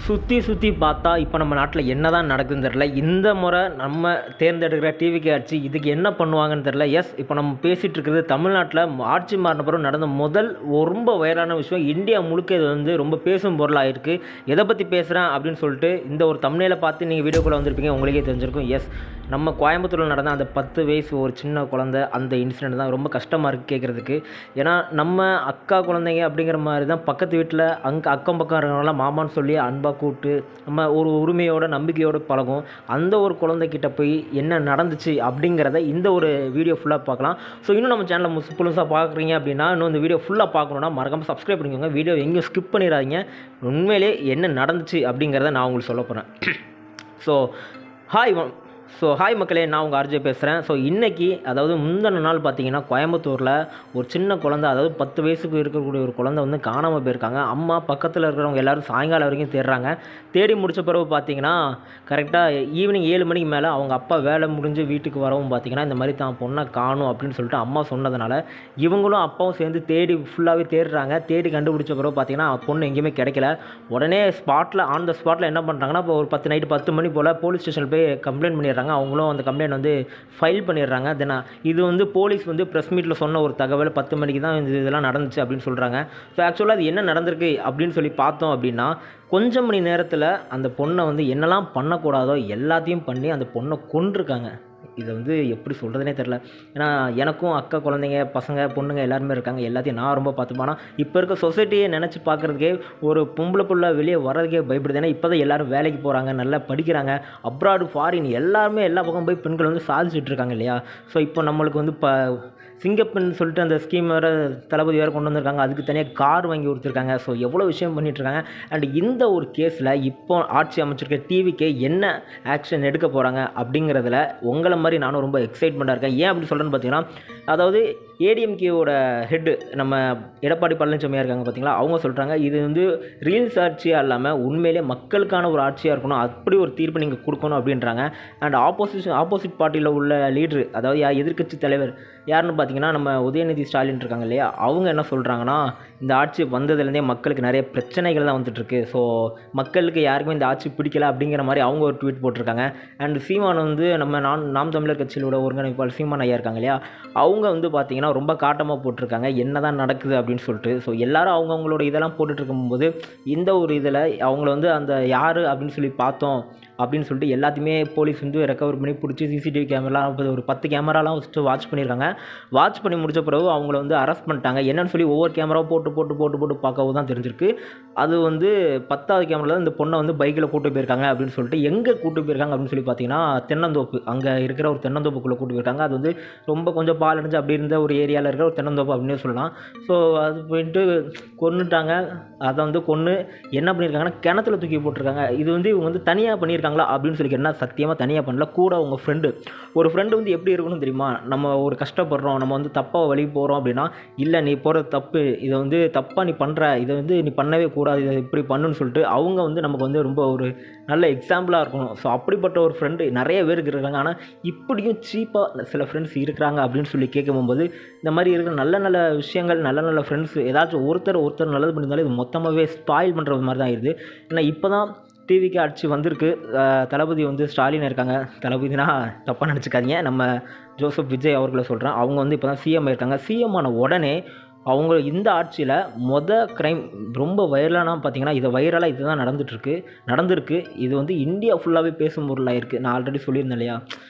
சுற்றி சுற்றி பார்த்தா இப்போ நம்ம நாட்டில் என்ன தான் நடக்குதுன்னு தெரில. இந்த முறை நம்ம தேர்ந்தெடுக்கிற டிவிக்கு ஆட்சி இதுக்கு என்ன பண்ணுவாங்கன்னு தெரில. இப்போ நம்ம பேசிகிட்டு இருக்கிறது தமிழ்நாட்டில் ஆட்சி மாறின பிறகு நடந்த முதல் ரொம்ப வைரலான விஷயம். இந்தியா முழுக்க இது வந்து ரொம்ப பேசும் பொருளாக இருக்குது. எதை பற்றி பேசுகிறேன் அப்படின்னு சொல்லிட்டு இந்த ஒரு தம்ப்நெயிலை பார்த்து நீங்கள் வீடியோக்குள்ளே வந்திருப்பீங்க, உங்களுக்கே தெரிஞ்சிருக்கும். நம்ம கோயம்புத்தூரில் நடந்த அந்த 10 வயசு ஒரு சின்ன குழந்தை, அந்த இன்சிடெண்ட் தான் ரொம்ப கஷ்டமாக இருக்குது கேட்குறதுக்கு. ஏன்னா நம்ம அக்கா குழந்தைங்க அப்படிங்கிற மாதிரி தான் பக்கத்து வீட்டில் அக்கம் பக்கம் இருக்கிறவங்களாம் மாமான்னு சொல்லி அன்பாக கூப்பிட்டு நம்ம ஒரு உரிமையோட நம்பிக்கையோடு பழகும். அந்த ஒரு குழந்தைகிட்ட போய் என்ன நடந்துச்சு அப்படிங்கிறத இந்த ஒரு வீடியோ ஃபுல்லாக பார்க்கலாம். ஸோ இன்னும் நம்ம சேனலை புதுசாக பார்க்குறீங்க அப்படின்னா, இன்னும் இந்த வீடியோ ஃபுல்லாக பார்க்கணுன்னா மறக்காமல் சப்ஸ்கிரைப் பண்ணிக்கோங்க. வீடியோ எங்கேயும் ஸ்கிப் பண்ணிடாதீங்க. உண்மையிலே என்ன நடந்துச்சு அப்படிங்கிறத நான் உங்களுக்கு சொல்ல போகிறேன். ஹாய் மக்களே, நான் உங்கள் ஆர்ஜே பேசுகிறேன். இன்றைக்கி அதாவது முந்தின நாள் பார்த்தீங்கன்னா கோயம்புத்தூரில் ஒரு சின்ன குழந்தை, அதாவது 10 வயசுக்கு இருக்கக்கூடிய ஒரு குழந்தை வந்து காணாமல் போயிருக்காங்க. அம்மா பக்கத்தில் இருக்கிறவங்க எல்லோரும் சாயங்காலம் வரைக்கும் தேடுறாங்க. தேடி முடித்த பிறகு பார்த்தீங்கன்னா கரெக்டாக ஈவினிங் 7 மணிக்கு மேலே அவங்க அப்பா வேலை முடிஞ்சு வீட்டுக்கு வரவும் பார்த்தீங்கன்னா இந்த மாதிரி தான் பொண்ணை காணும் அப்படின்னு சொல்லிட்டு அம்மா சொன்னதுனால இவங்களும் அப்பாவும் சேர்ந்து ஃபுல்லாகவே தேடுறாங்க. தேடி கண்டுபிடிச்ச பிறகு பார்த்தீங்கன்னா பொண்ணு எங்கேயுமே கிடைக்கல. உடனே ஆன் த ஸ்பாட்டில் என்ன பண்ணுறாங்கன்னா, இப்போ ஒரு நைட்டு 10 மணி போல் போலீஸ் ஸ்டேஷனில் போய் கம்ப்ளைண்ட் பண்ணிடுறாங்க. அவங்களும் அந்த கம்ப்ளைண்ட் வந்து ஃபைல் பண்ணிடுறாங்க. இது வந்து போலீஸ் வந்து ப்ரெஸ் மீட்டில் சொன்ன ஒரு தகவல் 10 மணிக்கு தான் இதெல்லாம் நடந்துச்சு அப்படின்னு சொல்கிறாங்க. ஆக்சுவலாக அது என்ன நடந்திருக்கு அப்படின்னு சொல்லி பார்த்தோம் அப்படின்னா, கொஞ்சம் மணி நேரத்தில் அந்த பொண்ணை வந்து என்னெல்லாம் பண்ணக்கூடாதோ எல்லாத்தையும் பண்ணி அந்த பொண்ணை கொன்றுருக்காங்க. இதை வந்து எப்படி சொல்கிறதுனே தெரில. ஏன்னா எனக்கும் அக்கா குழந்தைங்க, பசங்க, பொண்ணுங்க எல்லாருமே இருக்காங்க. எல்லாத்தையும் நான் ரொம்ப பார்த்துப்பேன். ஆனால் இப்போ இருக்க சொசைட்டியை நினச்சி பார்க்குறதுக்கே ஒரு பொம்பளை புள்ள வெளியே வர்றதுக்கே பயப்படுது. ஏன்னா இப்போ தான் எல்லோரும் வேலைக்கு போகிறாங்க, நல்லா படிக்கிறாங்க. அப்ராடு, ஃபாரின் எல்லாருமே எல்லா பக்கம் போய் பெண்கள் வந்து சாதிச்சுட்டு இருக்காங்க இல்லையா. இப்போ நம்மளுக்கு வந்து சிங்கப்பெண் சொல்லிட்டு அந்த ஸ்கீம் வேறு தளபதி வேறு கொண்டு வந்திருக்காங்க. அதுக்கு தனியாக கார் வாங்கி கொடுத்துருக்காங்க. எவ்வளோ விஷயம் பண்ணிகிட்ருக்காங்க. அண்ட் இந்த ஒரு கேஸில் இப்போ ஆட்சி அமைச்சிருக்க டிவிக்கு என்ன ஆக்ஷன் எடுக்க போகிறாங்க அப்படிங்கிறதுல உங்களை மாதிரி நானும் ரொம்ப எக்ஸைட்மெண்ட்டாக இருக்கேன். ஏன் அப்படி சொல்கிறேன்னு பார்த்தீங்கன்னா, அதாவது ஏடிஎம்கேவோட ஹெட்டு நம்ம எடப்பாடி பழனிசாமியாக இருக்காங்க பார்த்தீங்களா, அவங்க சொல்கிறாங்க இது வந்து ரீல்ஸ் ஆட்சியாக இல்லாமல் உண்மையிலே மக்களுக்கான ஒரு ஆட்சியாக இருக்கணும், அப்படி ஒரு தீர்ப்பு நீங்கள் கொடுக்கணும் அப்படின்றாங்க. அண்ட் ஆப்போசிட் பார்ட்டியில் உள்ள லீட்ரு, அதாவது எதிர்க்கட்சி தலைவர் யாருன்னு பார்த்தீங்கன்னா நம்ம உதயநிதி ஸ்டாலின் இருக்காங்க இல்லையா, அவங்க என்ன சொல்கிறாங்கன்னா, இந்த ஆட்சி வந்ததுலேருந்தே மக்களுக்கு நிறைய பிரச்சனைகள் தான் வந்துட்டுருக்கு. மக்களுக்கு யாருக்குமே இந்த ஆட்சி பிடிக்கல அப்படிங்கிற மாதிரி அவங்க ஒரு ட்வீட் போட்டிருக்காங்க. அண்ட் சீமான் வந்து நம்ம நாம் தமிழர் கட்சியிலோட ஒருங்கிணைப்பாளர் சீமான் ஐயா இருக்காங்க இல்லையா, அவங்க வந்து பார்த்திங்கன்னா ரொம்ப காட்டமாக போட்டிருக்காங்க என்ன தான் நடக்குது அப்படின்னு சொல்லிட்டு. எல்லாரும் அவங்களோட இதெல்லாம் போட்டுட்டு இருக்கும்போது இந்த ஒரு இதில் அவங்கள வந்து அந்த யார் அப்படின்னு சொல்லி பார்த்தோம் அப்படின்னு சொல்லிட்டு எல்லாத்தையுமே போலீஸ் வந்து ரெக்கவர் பண்ணி பிடிச்சி சிசிடிவி கேமராலாம் ஒரு 10 கேமராலாம் வச்சுட்டு வாட்ச் பண்ணியிருக்காங்க. வாட்ச் பண்ணி முடித்த பிறகு அவங்கள வந்து அரெஸ்ட் பண்ணிட்டாங்க. என்னன்னு சொல்லி ஒவ்வொரு கேமராவும் போட்டு பார்க்கவும் தான் தெரிஞ்சிருக்கு. அது வந்து 10வது கேமராவில் இந்த பொண்ணை வந்து பைக்கில் கூட்டு போயிருக்காங்க அப்படின்னு சொல்லிட்டு. எங்கே கூட்டு போயிருக்காங்க அப்படின்னு சொல்லி பார்த்தீங்கன்னா, தென்னந்தோப்பு, அங்கே இருக்கிற ஒரு தென்னந்தோப்புக்குள்ளே கூட்டு போயிருக்காங்க. அது வந்து ரொம்ப கொஞ்சம் பால் அடைஞ்சு அப்படி இருந்த ஒரு ஏரியாவில் இருக்கிற ஒரு தென்னந்தோப்பு அப்படின்னு சொல்லலாம். அது போயிட்டு கொன்னுட்டாங்க. அதை வந்து கொன்று என்ன பண்ணியிருக்காங்கன்னா கிணத்துல தூக்கி போட்டிருக்காங்க. இது வந்து இவங்க வந்து தனியாக பண்ணியிருக்காங்களா அப்படின்னு சொல்லி கேட்டால் சத்தியமாக தனியாக பண்ணல. கூட அவங்க ஒரு ஃப்ரெண்டு வந்து எப்படி இருக்கணும் தெரியுமா, நம்ம ஒரு கஷ்டப்படுறோம், நம்ம வந்து தப்பாக வழி போகிறோம் அப்படின்னா, இல்லை நீ போகிறது தப்பு, இதை வந்து தப்பாக நீ பண்ணுற, இதை வந்து நீ பண்ணவே கூடாது, இதை இப்படி பண்ணுன்னு சொல்லிட்டு அவங்க வந்து நமக்கு வந்து ரொம்ப ஒரு நல்ல எக்ஸாம்பிளாக இருக்கணும். அப்படிப்பட்ட ஒரு ஃப்ரெண்டு நிறைய பேருக்கு இருக்காங்க. ஆனால் இப்படியும் சீப்பாக சில ஃப்ரெண்ட்ஸ் இருக்கிறாங்க அப்படின்னு சொல்லி கேட்கும்போது, இந்த மாதிரி இருக்கிற நல்ல நல்ல விஷயங்கள், நல்ல ஃப்ரெண்ட்ஸ் ஏதாச்சும் ஒருத்தர் நல்லது பண்ணியிருந்தாலும் இது மொத்தமாகவே ஸ்பாயில் பண்ணுற மாதிரி தான் ஆயிடுது. ஏன்னா இப்போ தான் டிவிக்கு ஆட்சி வந்திருக்கு. தளபதி வந்து ஸ்டாலின் இருக்காங்க. தளபதினா தப்பாக நினச்சிக்காதீங்க, நம்ம ஜோசப் விஜய் அவர்களை சொல்கிறேன். அவங்க வந்து இப்போ தான் சிஎம் ஆயிருக்காங்க. சிஎம் ஆன உடனே அவங்க இந்த ஆட்சியில் க்ரைம் ரொம்ப வைரலானா பார்த்தீங்கன்னா, வைரலாக இதுதான் நடந்திருக்கு. இது வந்து இந்தியா ஃபுல்லாகவே பேசும் பொருளாக இருக்குது. நான் ஆல்ரெடி சொல்லியிருந்தேன் இல்லையா.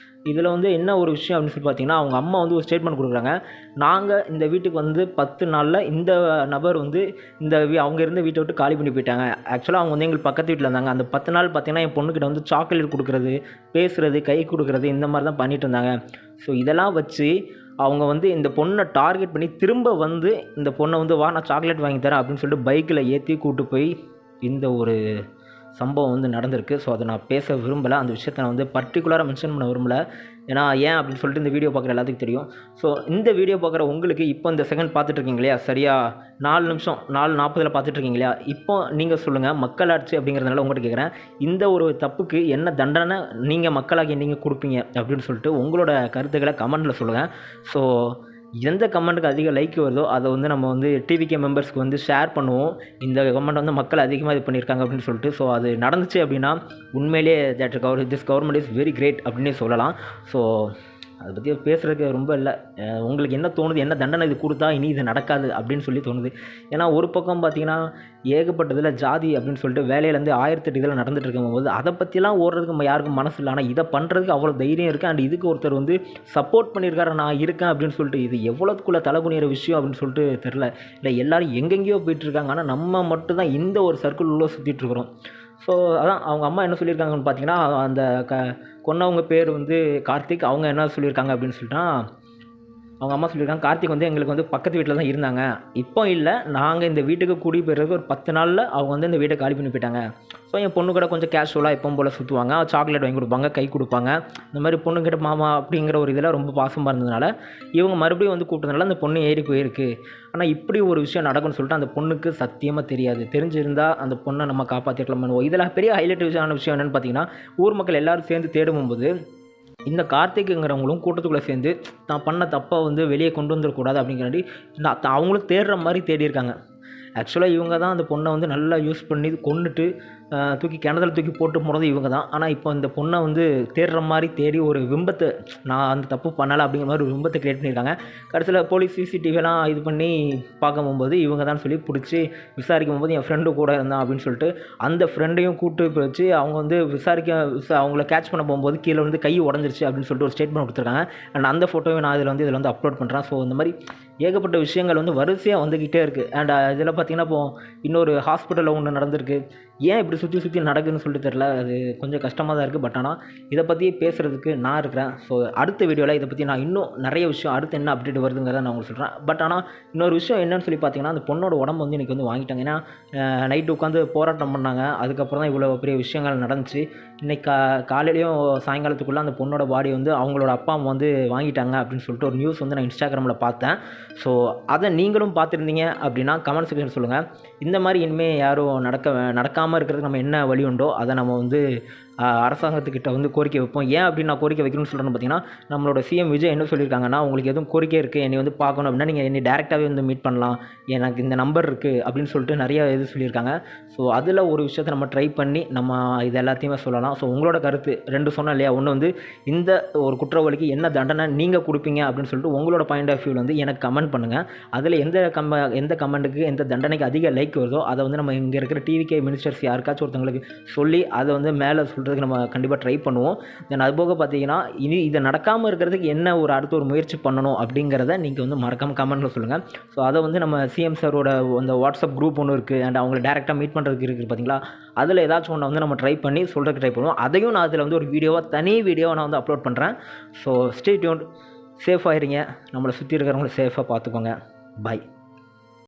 இதில் வந்து என்ன ஒரு விஷயம் அப்படின்னு சொல்லி பார்த்தீங்கன்னா, அவங்க அம்மா வந்து ஒரு ஸ்டேட்மெண்ட் கொடுக்குறாங்க. நாங்கள் இந்த வீட்டுக்கு வந்து 10 நாளில் இந்த நபர் வந்து அவங்க இருந்த வீட்டை விட்டு காலி பண்ணி போயிட்டாங்க. ஆக்சுவலாக அவங்க வந்து எங்களுக்கு பக்கத்து வீட்டில் இருந்தாங்க. அந்த 10 நாள் பார்த்தீங்கன்னா என் பொண்ணுக்கிட்ட வந்து சாக்லேட் கொடுக்குறது, பேசுகிறது, கை கொடுக்குறது, இந்த மாதிரி தான் பண்ணிட்டு இருந்தாங்க. இதெல்லாம் வச்சு அவங்க வந்து இந்த பொண்ணை டார்கெட் பண்ணி திரும்ப வந்து இந்த பொண்ணை வந்து வா நான் சாக்லேட் வாங்கி தரேன் அப்படின்னு சொல்லிட்டு பைக்கில் ஏற்றி கூப்பிட்டு போய் இந்த ஒரு சம்பவம் வந்து நடந்திருக்கு. அதை நான் பேச விரும்பலை. அந்த விஷயத்தை நான் வந்து பர்டிகுலராக மென்ஷன் பண்ண விரும்பலை. ஏன்னா ஏன் அப்படின்னு சொல்லிட்டு இந்த வீடியோ பார்க்குற எல்லாத்துக்கும் தெரியும். இந்த வீடியோ பார்க்குற உங்களுக்கு இப்போ இந்த செகண்ட் பார்த்துட்ருக்கீங்க இல்லையா, சரியாக 4 நிமிஷம் 4:40 பார்த்துட்ருக்கீங்க இல்லையா, இப்போ நீங்கள் சொல்லுங்கள், மக்களாட்சி அப்படிங்கிறதுனால உங்கள்கிட்ட கேட்குறேன், இந்த ஒரு தப்புக்கு என்ன தண்டனை நீங்கள் மக்களாகி நீங்கள் கொடுப்பீங்க அப்படின்னு சொல்லிட்டு உங்களோட கருத்துக்களை கமெண்ட்டில் சொல்லுங்கள். எந்த கமெண்ட்டுக்கு அதிக லைக் வருதோ அதை வந்து நம்ம வந்து டிவிகே மெம்பர்ஸ்க்கு வந்து ஷேர் பண்ணுவோம். இந்த கமெண்ட் வந்து மக்கள் அதிகமாக இது பண்ணியிருக்காங்க அப்படின்னு சொல்லிட்டு. ஸோ அது நடந்துச்சு அப்படின்னா உண்மையிலேயே this government is very great அப்படின்னே சொல்லலாம். ஸோ அதை பற்றி பேசுகிறதுக்கு ரொம்ப இல்லை. உங்களுக்கு என்ன தோணுது, என்ன தண்டனை இது கொடுத்தா இனி இது நடக்காது அப்படின்னு சொல்லி தோணுது. ஏன்னா ஒரு பக்கம் பார்த்தீங்கன்னா ஏகப்பட்டதில் ஜாதி அப்படின்னு சொல்லிட்டு வேலையிலேருந்து 1008 இதில் நடந்துட்டு இருக்கும்போது அதை பற்றிலாம் ஓடுறதுக்கு யாருக்கும் மனசு இல்லை. ஆனால் இதை பண்ணுறதுக்கு அவ்வளோ தைரியம் இருக்குது. அண்ட் இதுக்கு ஒருத்தர் வந்து சப்போர்ட் பண்ணியிருக்காரு, நான் இருக்கேன் அப்படின்னு சொல்லிட்டு. இது எவ்வளோத்துக்குள்ளே தலைகுனிகிற விஷயம் அப்படின்னு சொல்லிட்டு தெரில. இல்லை எல்லோரும் எங்கெங்கேயோ போயிட்டுருக்காங்க, ஆனால் நம்ம மட்டும்தான் இந்த ஒரு சர்க்கிள் உள்ள சுற்றிட்டுருக்குறோம். ஸோ அதான் அவங்க அம்மா என்ன சொல்லியிருக்காங்கன்னு பார்த்தீங்கன்னா, அந்த கொன்னவங்க பேர் வந்து கார்த்திக். அவங்க என்ன சொல்லியிருக்காங்க அப்படின்னு சொல்லிட்டா, அவங்க அம்மா சொல்லியிருக்காங்க, கார்த்திக் வந்து எங்களுக்கு வந்து பக்கத்து வீட்டில் தான் இருந்தாங்க, இப்போ இல்லை, நாங்கள் இந்த வீட்டுக்கு குடி போயிடுறதுக்கு ஒரு 10 நாளில் அவங்க வந்து இந்த வீட்டை காலி பண்ணி போயிட்டாங்க. ஸோ என் பொண்ணு கூட கொஞ்சம் கேஷுவலாக எப்பவும் போல் சுற்றுவாங்க, சாக்லேட் வாங்கி கொடுப்பாங்க, கை கொடுப்பாங்க. இந்த மாதிரி பொண்ணுக்கிட்ட மாமா அப்படிங்கிற ஒரு இதில் ரொம்ப பாசமாக இருந்ததுனால இவங்க மறுபடியும் வந்து கூப்பிட்டதுனால அந்த பொண்ணு ஏறி போயிருக்கு. ஆனால் இப்படி ஒரு விஷயம் நடக்கும்னு சொல்லிட்டு அந்த பொண்ணுக்கு சத்தியமாக தெரியாது. தெரிஞ்சிருந்தால் அந்த பொண்ணை நம்ம காப்பாற்றிக்கலாம். இதில் பெரிய ஹைலைட் விஷயம் என்னென்னு பார்த்தீங்கன்னா, ஊர் மக்கள் எல்லோரும் சேர்ந்து தேடும்போது இந்த கார்த்திக்குங்கிறவங்களும் கூட்டத்துக்குள்ளே சேர்ந்து தான் பண்ண தப்பை வந்து வெளியே கொண்டு வந்துடக்கூடாது அப்படிங்கிறாண்டி அவங்களும் தேடுற மாதிரி தேடியிருக்காங்க. ஆக்சுவலாக இவங்க தான் அந்த பொண்ணை வந்து நல்லா யூஸ் பண்ணி கொண்டுட்டு தூக்கி கிணத்துல தூக்கி போட்டு போனது இவங்க தான். ஆனால் இப்போ இந்த பொண்ணை வந்து தேடுற மாதிரி தேடி ஒரு விம்பத்தை, நான் அந்த தப்பு பண்ணலை அப்படிங்கிற மாதிரி ஒரு விம்பத்தை க்ரியேட் பண்ணியிருக்காங்க. கடைசியில் போலீஸ் சிசிடிவிலாம் இது பண்ணி பார்க்க போகும்போது இவங்க தான் சொல்லி பிடிச்சி விசாரிக்கும் போது என் ஃப்ரெண்டு கூட இருந்தான் அப்படின்னு சொல்லிட்டு அந்த ஃப்ரெண்டையும் கூப்பிட்டு வச்சு அவங்க வந்து அவங்கள கேட்ச் பண்ண போகும்போது கீழே வந்து கை உடஞ்சிருச்சு அப்படின்னு சொல்லிட்டு ஒரு ஸ்டேட்மெண்ட் கொடுத்துருக்காங்க. அண்ட் அந்த ஃபோட்டோவை நான் இதில் வந்து அப்லோட் பண்ணுறேன். ஸோ இந்த மாதிரி ஏகப்பட்ட விஷயங்கள் வந்து வரிசையாக வந்துக்கிட்டே இருக்குது. அண்ட் இதில் பார்த்திங்கன்னா இப்போது இன்னொரு ஹாஸ்பிட்டலில் ஒன்று நடந்திருக்கு. ஏன் இப்படி சுற்றி நடக்குதுன்னு சொல்லிட்டு தெரில. அது கொஞ்சம் கஷ்டமாக தான் இருக்குது. பட் ஆனால் இதை பற்றி பேசுகிறதுக்கு நான் இருக்கிறேன். ஸோ அடுத்த வீடியோவில் இதை பற்றி நான் இன்னும் நிறைய விஷயம் அடுத்து என்ன அப்டேட் வருதுங்கிறத நான் உங்களுக்கு சொல்கிறேன். பட் ஆனால் இன்னொரு விஷயம் என்னன்னு சொல்லி பார்த்தீங்கன்னா, அந்த பொண்ணோட உடம்பு வந்து இன்றைக்கி வந்து வாங்கிட்டாங்க. ஏன்னா நைட்டு உட்காந்து போராட்டம் பண்ணாங்க. அதுக்கப்புறம் தான் இவ்வளோ பெரிய விஷயங்கள் நடந்துச்சு. இன்றைக்கி காலையிலையும் சாயங்காலத்துக்குள்ளே அந்த பொண்ணோட பாடி வந்து அவங்களோட அப்பா அம்மா வந்து வாங்கிட்டாங்க அப்படின்னு சொல்லிட்டு ஒரு நியூஸ் வந்து நான் இன்ஸ்டாகிராமில் பார்த்தேன். ஸோ அதை நீங்களும் பார்த்துருந்தீங்க அப்படின்னா கமெண்ட் செக்ஷன் சொல்லுங்கள். இந்த மாதிரி இனிமேல் யாரும் நடக்காமல் இருக்கிறதுக்கு நம்ம என்ன வழி உண்டோ அதை நம்ம வந்து அரசாங்கத்துக்கிட்ட வந்து கோரிக்கை வைப்போம். ஏன் அப்படின்னு நான் கோரிக்கை வைக்கணும்னு சொல்கிறேன்னு பார்த்தீங்கன்னா, நம்மளோட சிஎம் விஜய் என்ன சொல்லியிருக்காங்கன்னா, உங்களுக்கு எதுவும் கோரிக்கை இருக்குது என்னை வந்து பார்க்கணும் அப்படின்னா நீங்கள் என்னை டேரெக்டாகவே வந்து மீட் பண்ணலாம், எனக்கு இந்த நம்பர் இருக்குது அப்படின்னு சொல்லிட்டு நிறைய இது சொல்லியிருக்காங்க. ஸோ அதில் ஒரு விஷயத்தை நம்ம ட்ரை பண்ணி நம்ம இது எல்லாத்தையுமே சொல்லலாம். ஸோ உங்களோட கருத்து 2 சொன்னேன் இல்லையா, ஒன்று வந்து இந்த ஒரு குற்றவாளிக்கு என்ன தண்டனை நீங்கள் கொடுப்பீங்க அப்படின்னு சொல்லிட்டு உங்களோட பாயிண்ட் ஆஃப் வியூவில் வந்து எனக்கு கமெண்ட் பண்ணுங்கள். அதில் எந்த கமெண்ட்டுக்கு எந்த தண்டனைக்கு அதிக லைக் வருதோ அதை வந்து நம்ம இங்கே இருக்கிற டிவிகே மினிஸ்டர்ஸ் யாருக்காச்சும் ஒருத்தங்களுக்கு சொல்லி அதை வந்து மேலே சொல்கிறதுக்கு நம்ம கண்டிப்பாக ட்ரை பண்ணுவோம். தென் அதுபோக பார்த்தீங்கன்னா இனி இதை நடக்காமல் இருக்கிறதுக்கு என்ன ஒரு அடுத்த ஒரு முயற்சி பண்ணணும் அப்படிங்கிறத நீங்கள் வந்து மறக்காமல் கமெண்ட்டில் சொல்லுங்கள். ஸோ அதை வந்து நம்ம சிஎம் சாரோட அந்த வாட்ஸ்அப் குரூப் ஒன்று இருக்குது. அண்ட் அவங்களை டேரெக்டாக மீட் பண்ணுறதுக்கு இருக்குது பார்த்தீங்களா, அதில் ஏதாச்சும் ஒன்று வந்து நம்ம ட்ரை பண்ணி சொல்கிறதுக்கு ட்ரை பண்ணுவோம். அதையும் நான் அதில் வந்து ஒரு தனி வீடியோவை நான் வந்து அப்லோட் பண்ணுறேன். ஸோ ஸ்டே டியூன்ட், சேஃபாக இருங்க, நம்மளை சுற்றி இருக்கிறவங்கள சேஃபாக பார்த்துக்கோங்க. பாய்.